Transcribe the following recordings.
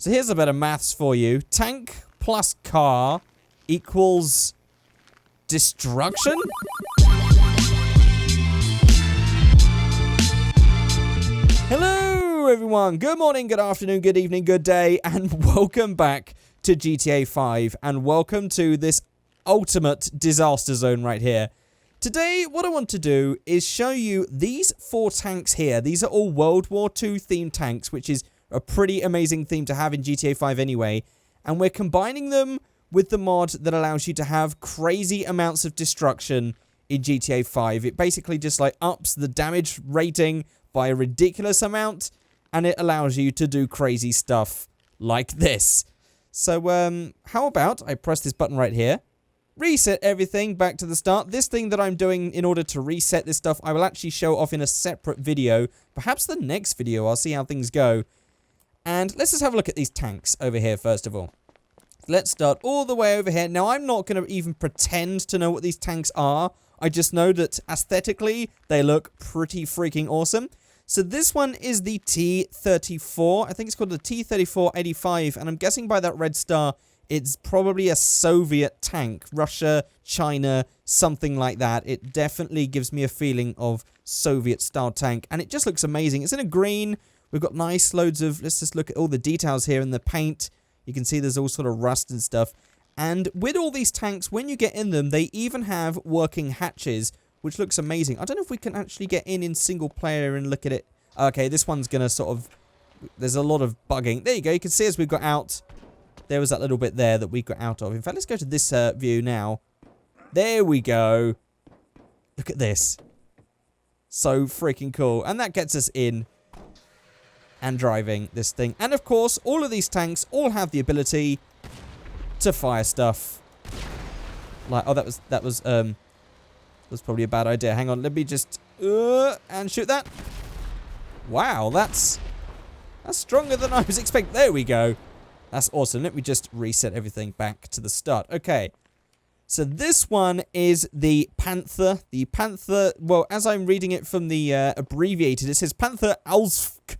So here's a bit of maths for you. Tank plus car equals destruction? Hello everyone, good morning, good afternoon, good evening, good day, and welcome back to GTA 5, and welcome to this ultimate disaster zone right here. Today, what I want to do is show you these 4 tanks here. These are all World War II themed tanks, which is a pretty amazing theme to have in GTA 5 anyway. And we're combining them with the mod that allows you to have crazy amounts of destruction in GTA 5. It basically just like ups the damage rating by a ridiculous amount, and it allows you to do crazy stuff like this. So, how about I press this button right here, reset everything back to the start. This thing that I'm doing in order to reset this stuff, I will actually show off in a separate video. Perhaps the next video, I'll see how things go. And let's just have a look at these tanks over here, first of all. Let's start all the way over here. Now, I'm not going to even pretend to know what these tanks are. I just know that aesthetically, they look pretty freaking awesome. So this one is the T-34. I think it's called the T-34-85. And I'm guessing by that red star, it's probably a Soviet tank. Russia, China, something like that. It definitely gives me a feeling of Soviet-style tank. And it just looks amazing. It's in a green. We've got nice loads of... Let's just look at all the details here in the paint. You can see there's all sort of rust and stuff. And with all these tanks, when you get in them, they even have working hatches, which looks amazing. I don't know if we can actually get in single player and look at it. Okay, this one's going to sort of... There's a lot of bugging. There you go. You can see as we got out... There was that little bit there that we got out of. In fact, let's go to this view now. There we go. Look at this. So freaking cool. And that gets us in and driving this thing. And of course, all of these tanks all have the ability to fire stuff. Like, oh, that was probably a bad idea. Hang on, let me just and shoot that. Wow, that's stronger than I was expecting. There we go. That's awesome. Let me just reset everything back to the start. Okay. So this one is the Panther. The Panther, well, as I'm reading it from the abbreviated, it says Panther Ausfg,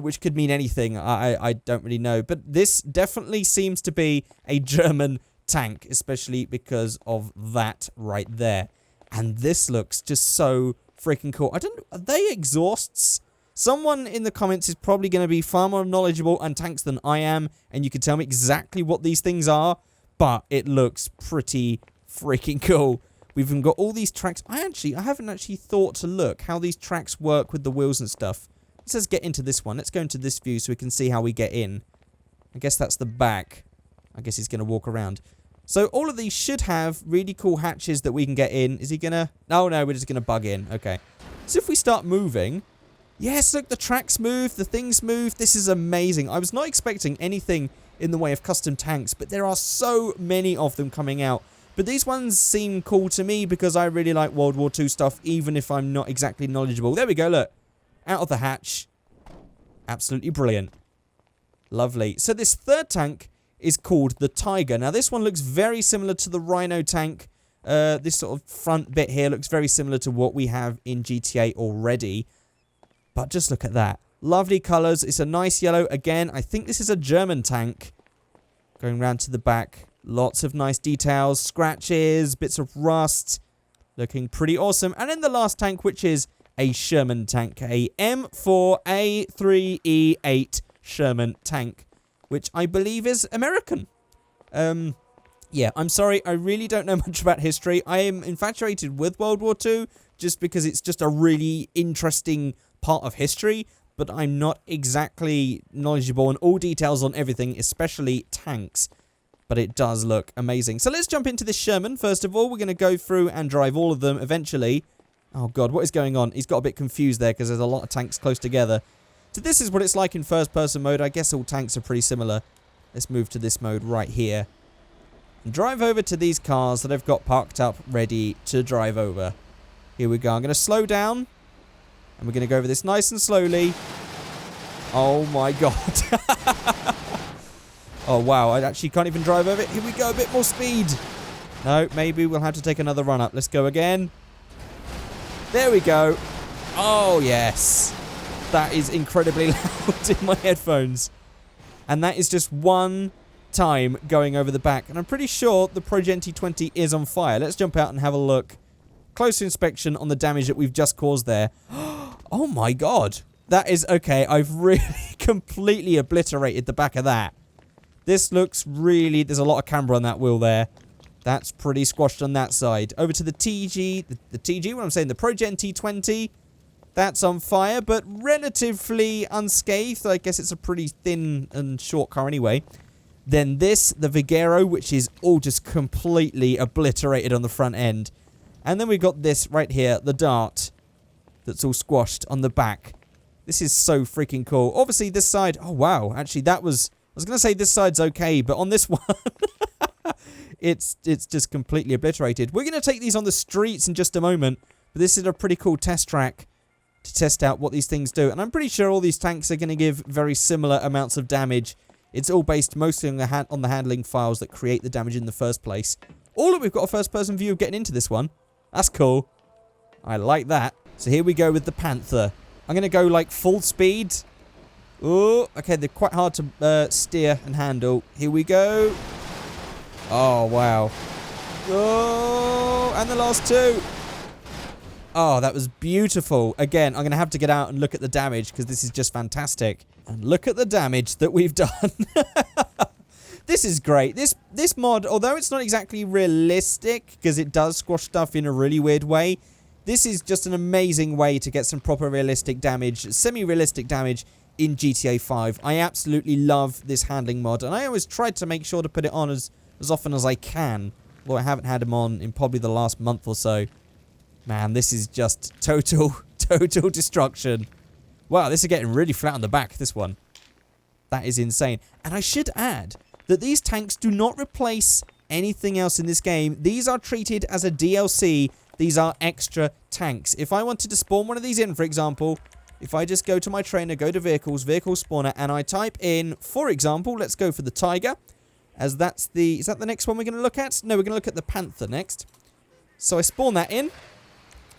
which could mean anything. I don't really know. But this definitely seems to be a German tank, especially because of that right there. And this looks just so freaking cool. I don't know, are they exhausts? Someone in the comments is probably going to be far more knowledgeable on tanks than I am, and you can tell me exactly what these things are, but it looks pretty freaking cool. We've even got all these tracks. I haven't actually thought to look how these tracks work with the wheels and stuff. Let's just get into this one. Let's go into this view so we can see how we get in. I guess that's the back. I guess he's going to walk around. So all of these should have really cool hatches that we can get in. Is he going to... Oh, no, we're just going to bug in. Okay. So if we start moving... Yes, look, the tracks move, the things move. This is amazing. I was not expecting anything in the way of custom tanks, but there are so many of them coming out. But these ones seem cool to me because I really like World War II stuff, even if I'm not exactly knowledgeable. There we go, look. Out of the hatch. Absolutely brilliant. Lovely. So this third tank is called the Tiger. Now, this one looks very similar to the Rhino tank. This sort of front bit here looks very similar to what we have in GTA already. But just look at that. Lovely colours. It's a nice yellow. Again, I think this is a German tank. Going round to the back. Lots of nice details. Scratches. Bits of rust. Looking pretty awesome. And then the last tank, which is a Sherman tank. A M4A3E8 Sherman tank. Which I believe is American. Yeah, I'm sorry. I really don't know much about history. I am infatuated with World War II. Just because it's just a really interesting part of history, but I'm not exactly knowledgeable in all details on everything, especially tanks. But it does look amazing. So let's jump into this Sherman. First of all, we're going to go through and drive all of them eventually. Oh god, what is going on? He's got a bit confused there because there's a lot of tanks close together. So this is what it's like in first person mode. I guess all tanks are pretty similar. Let's move to this mode right here. And drive over to these cars that I've got parked up ready to drive over. Here we go. I'm going to slow down. And we're going to go over this nice and slowly. Oh my god. Oh wow, I actually can't even drive over it. Here we go, a bit more speed. No, maybe we'll have to take another run up. Let's go again. There we go. Oh yes. That is incredibly loud in my headphones. And that is just one time going over the back. And I'm pretty sure the Progeny 20 is on fire. Let's jump out and have a look. Closer inspection on the damage that we've just caused there. Oh my god. That is okay. I've really completely obliterated the back of that. This looks really... There's a lot of camber on that wheel there. That's pretty squashed on that side. Over to the TG. The TG, what I'm saying, the Progeny T20. That's on fire, but relatively unscathed. I guess it's a pretty thin and short car anyway. Then this, the Vigero, which is all just completely obliterated on the front end. And then we've got this right here, the Dart, that's all squashed on the back. This is so freaking cool. Obviously, this side... Oh, wow. Actually, that was... I was going to say this side's okay, but on this one... it's just completely obliterated. We're going to take these on the streets in just a moment. But this is a pretty cool test track to test out what these things do. And I'm pretty sure all these tanks are going to give very similar amounts of damage. It's all based mostly on the handling files that create the damage in the first place. All that we've got a first-person view of getting into this one. That's cool. I like that. So here we go with the Panther. I'm going to go like full speed. Oh, okay, they're quite hard to steer and handle. Here we go. Oh, wow. Oh, and the last two. Oh, that was beautiful. Again, I'm going to have to get out and look at the damage because this is just fantastic. And look at the damage that we've done. This is great. This mod, although it's not exactly realistic because it does squash stuff in a really weird way, this is just an amazing way to get some proper realistic damage, semi-realistic damage in GTA 5. I absolutely love this handling mod, and I always try to make sure to put it on as often as I can, although I haven't had him on in probably the last month or so. Man, this is just total destruction. Wow, this is getting really flat on the back, this one. That is insane. And I should add that these tanks do not replace anything else in this game. These are treated as a DLC. These are extra tanks. If I wanted to spawn one of these in, for example, if I just go to my trainer, go to vehicles, vehicle spawner, and I type in, for example, let's go for the Tiger, as that's the... Is that the next one we're going to look at? No, we're going to look at the Panther next. So I spawn that in,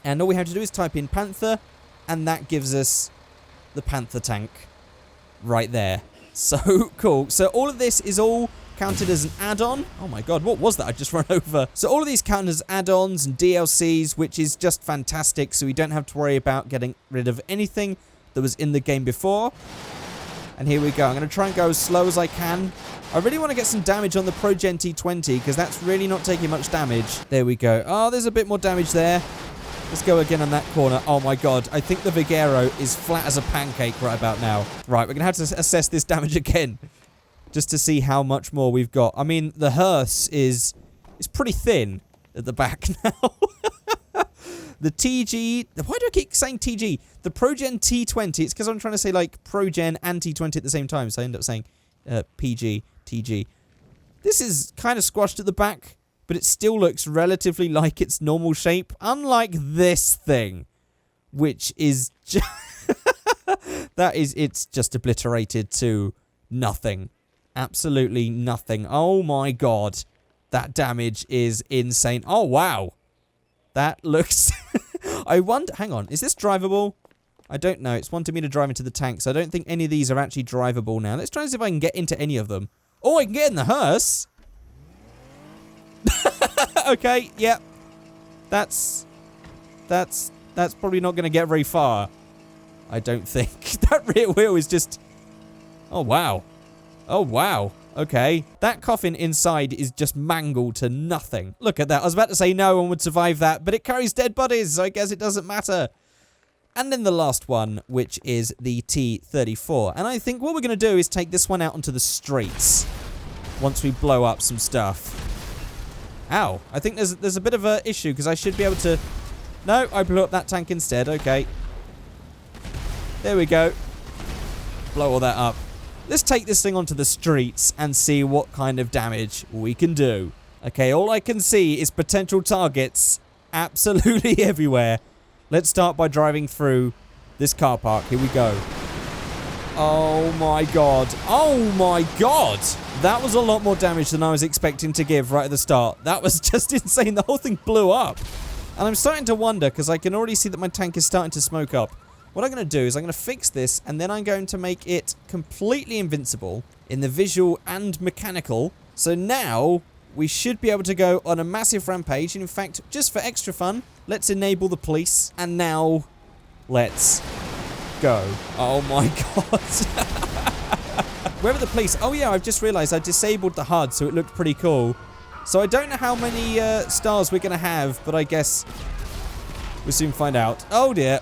and all we have to do is type in Panther, and that gives us the Panther tank right there. So cool. So all of this is all counted as an add-on. Oh my god, what was that I just ran over? So all of these count as add-ons and DLCs, which is just fantastic, so we don't have to worry about getting rid of anything that was in the game before. And here we go. I'm going to try and go as slow as I can. I really want to get some damage on the Progeny T20, because that's really not taking much damage. There we go. Oh, there's a bit more damage there. Let's go again on that corner. Oh my god, I think the Vigero is flat as a pancake right about now. Right, we're going to have to assess this damage again, just to see how much more we've got. I mean, the hearse is pretty thin at the back now. The TG... Why do I keep saying TG? The Progeny T20. It's because I'm trying to say, like, Progeny and T20 at the same time, so I end up saying PG, TG. This is kind of squashed at the back, but it still looks relatively like its normal shape, unlike this thing, which is just... it's just obliterated to nothing. Absolutely nothing. Oh my god. That damage is insane. Oh wow. That looks... I wonder... Hang on. Is this drivable? I don't know. It's wanting me to drive into the tanks. I don't think any of these are actually drivable now. Let's try and see if I can get into any of them. Oh, I can get in the hearse. Okay, yep. That's probably not going to get very far. I don't think. That rear wheel is just... Oh, wow. Oh, wow. Okay. That coffin inside is just mangled to nothing. Look at that. I was about to say no one would survive that, but it carries dead bodies, so I guess it doesn't matter. And then the last one, which is the T-34. And I think what we're going to do is take this one out onto the streets once we blow up some stuff. Ow. I think there's a bit of an issue, because I should be able to... No, I blew up that tank instead. Okay. There we go. Blow all that up. Let's take this thing onto the streets and see what kind of damage we can do. Okay, all I can see is potential targets absolutely everywhere. Let's start by driving through this car park. Here we go. Oh my god. Oh my god. That was a lot more damage than I was expecting to give right at the start. That was just insane. The whole thing blew up. And I'm starting to wonder, because I can already see that my tank is starting to smoke up. what I'm going to do is I'm going to fix this, and then I'm going to make it completely invincible in the visual and mechanical. So now we should be able to go on a massive rampage. And in fact, just for extra fun, let's enable the police. And now, let's go. Oh my god. Where are the police? Oh yeah, I've just realised I disabled the HUD, so it looked pretty cool. So I don't know how many stars we're going to have, but I guess we'll soon find out. Oh dear.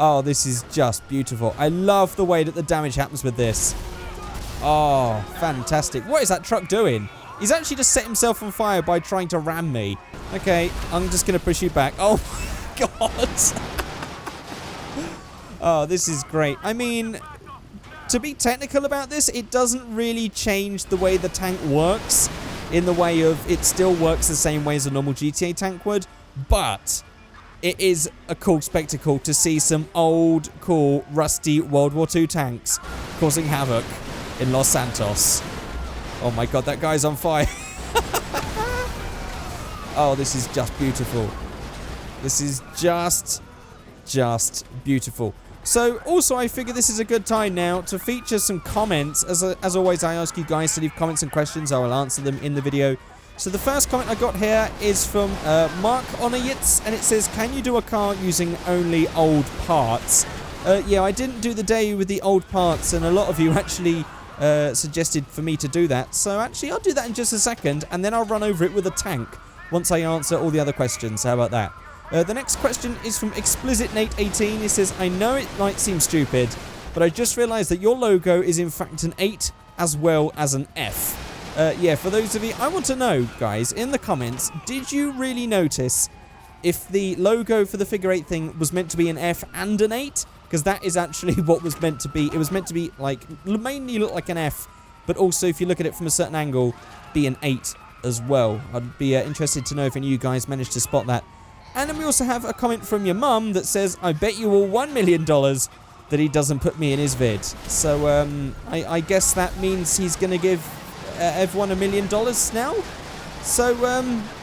Oh, this is just beautiful. I love the way that the damage happens with this. Oh, fantastic. What is that truck doing? He's actually just set himself on fire by trying to ram me. Okay, I'm just going to push you back. Oh my god. Oh, this is great. I mean, to be technical about this, it doesn't really change the way the tank works, in the way of it still works the same way as a normal GTA tank would, but it is a cool spectacle to see some old, cool, rusty World War II tanks causing havoc in Los Santos. Oh my god, that guy's on fire. Oh, this is just beautiful. This is just beautiful. So, also, I figure this is a good time now to feature some comments. As always, I ask you guys to leave comments and questions. I will answer them in the video. So, the first comment I got here is from Mark Onayitz, and it says, can you do a car using only old parts? Yeah, I didn't do the day with the old parts, and a lot of you actually suggested for me to do that. So, actually, I'll do that in just a second, and then I'll run over it with a tank once I answer all the other questions. How about that? The next question is from ExplicitNate18. He says, I know it might seem stupid, but I just realized that your logo is in fact an 8 as well as an F. Yeah, for those of you, I want to know, guys, in the comments, did you really notice if the logo for the Figureight thing was meant to be an F and an 8? Because that is actually what was meant to be. It was meant to be, like, mainly look like an F, but also, if you look at it from a certain angle, be an 8 as well. I'd be interested to know if any of you guys managed to spot that. And then we also have a comment from your mum that says, I bet you all $1 million that he doesn't put me in his vid. So, I guess that means he's going to give everyone $1 million now. So,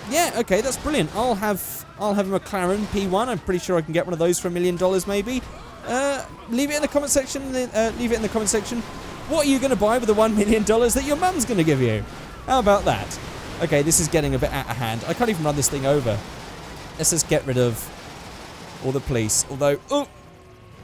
yeah, okay, that's brilliant. I'll have a McLaren P1. I'm pretty sure I can get one of those for $1 million maybe. Leave it in the comment section. What are you going to buy with the $1 million that your mum's going to give you? How about that? Okay, this is getting a bit out of hand. I can't even run this thing over. Let's just get rid of all the police. Although, oh,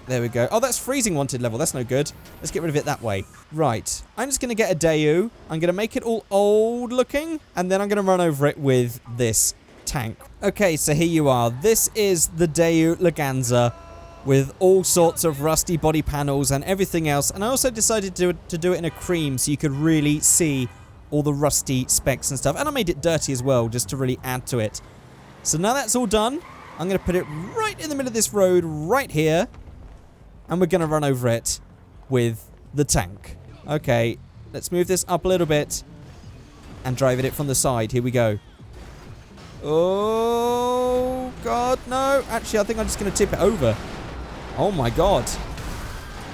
there we go. Oh, that's freezing wanted level. That's no good. Let's get rid of it that way. Right. I'm just going to get a Daewoo. I'm going to make it all old looking. And then I'm going to run over it with this tank. Okay, so here you are. This is the Daewoo Leganza with all sorts of rusty body panels and everything else. And I also decided to do it in a cream so you could really see all the rusty specs and stuff. And I made it dirty as well, just to really add to it. So now that's all done, I'm going to put it right in the middle of this road, right here. And we're going to run over it with the tank. Okay, let's move this up a little bit and drive it from the side. Here we go. Oh, God, no. Actually, I think I'm just going to tip it over. Oh, my God.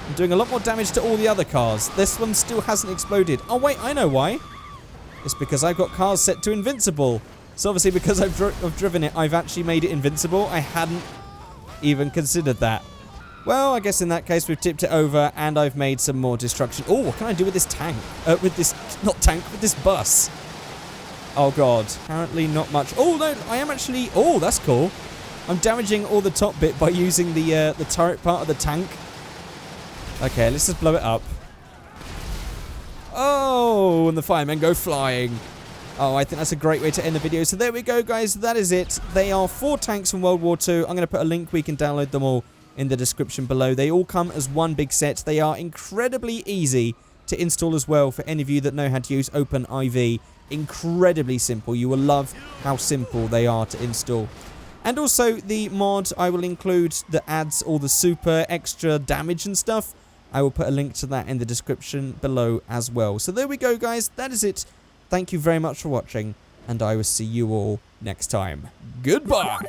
I'm doing a lot more damage to all the other cars. This one still hasn't exploded. Oh, wait, I know why. It's because I've got cars set to invincible. So obviously, because I've driven it, I've actually made it invincible. I hadn't even considered that. Well, I guess in that case, we've tipped it over, and I've made some more destruction. Oh, what can I do with this tank? With this bus. Oh, God. Apparently not much. Oh, no, I am actually... Oh, that's cool. I'm damaging all the top bit by using the turret part of the tank. Okay, let's just blow it up. Oh, and the firemen go flying. Oh, I think that's a great way to end the video. So there we go, guys. That is it. They are 4 tanks from World War II. I'm going to put a link where you can download them all in the description below. They all come as one big set. They are incredibly easy to install as well for any of you that know how to use OpenIV. Incredibly simple. You will love how simple they are to install. And also the mod, I will include that adds all the super extra damage and stuff. I will put a link to that in the description below as well. So there we go, guys. That is it. Thank you very much for watching, and I will see you all next time. Goodbye!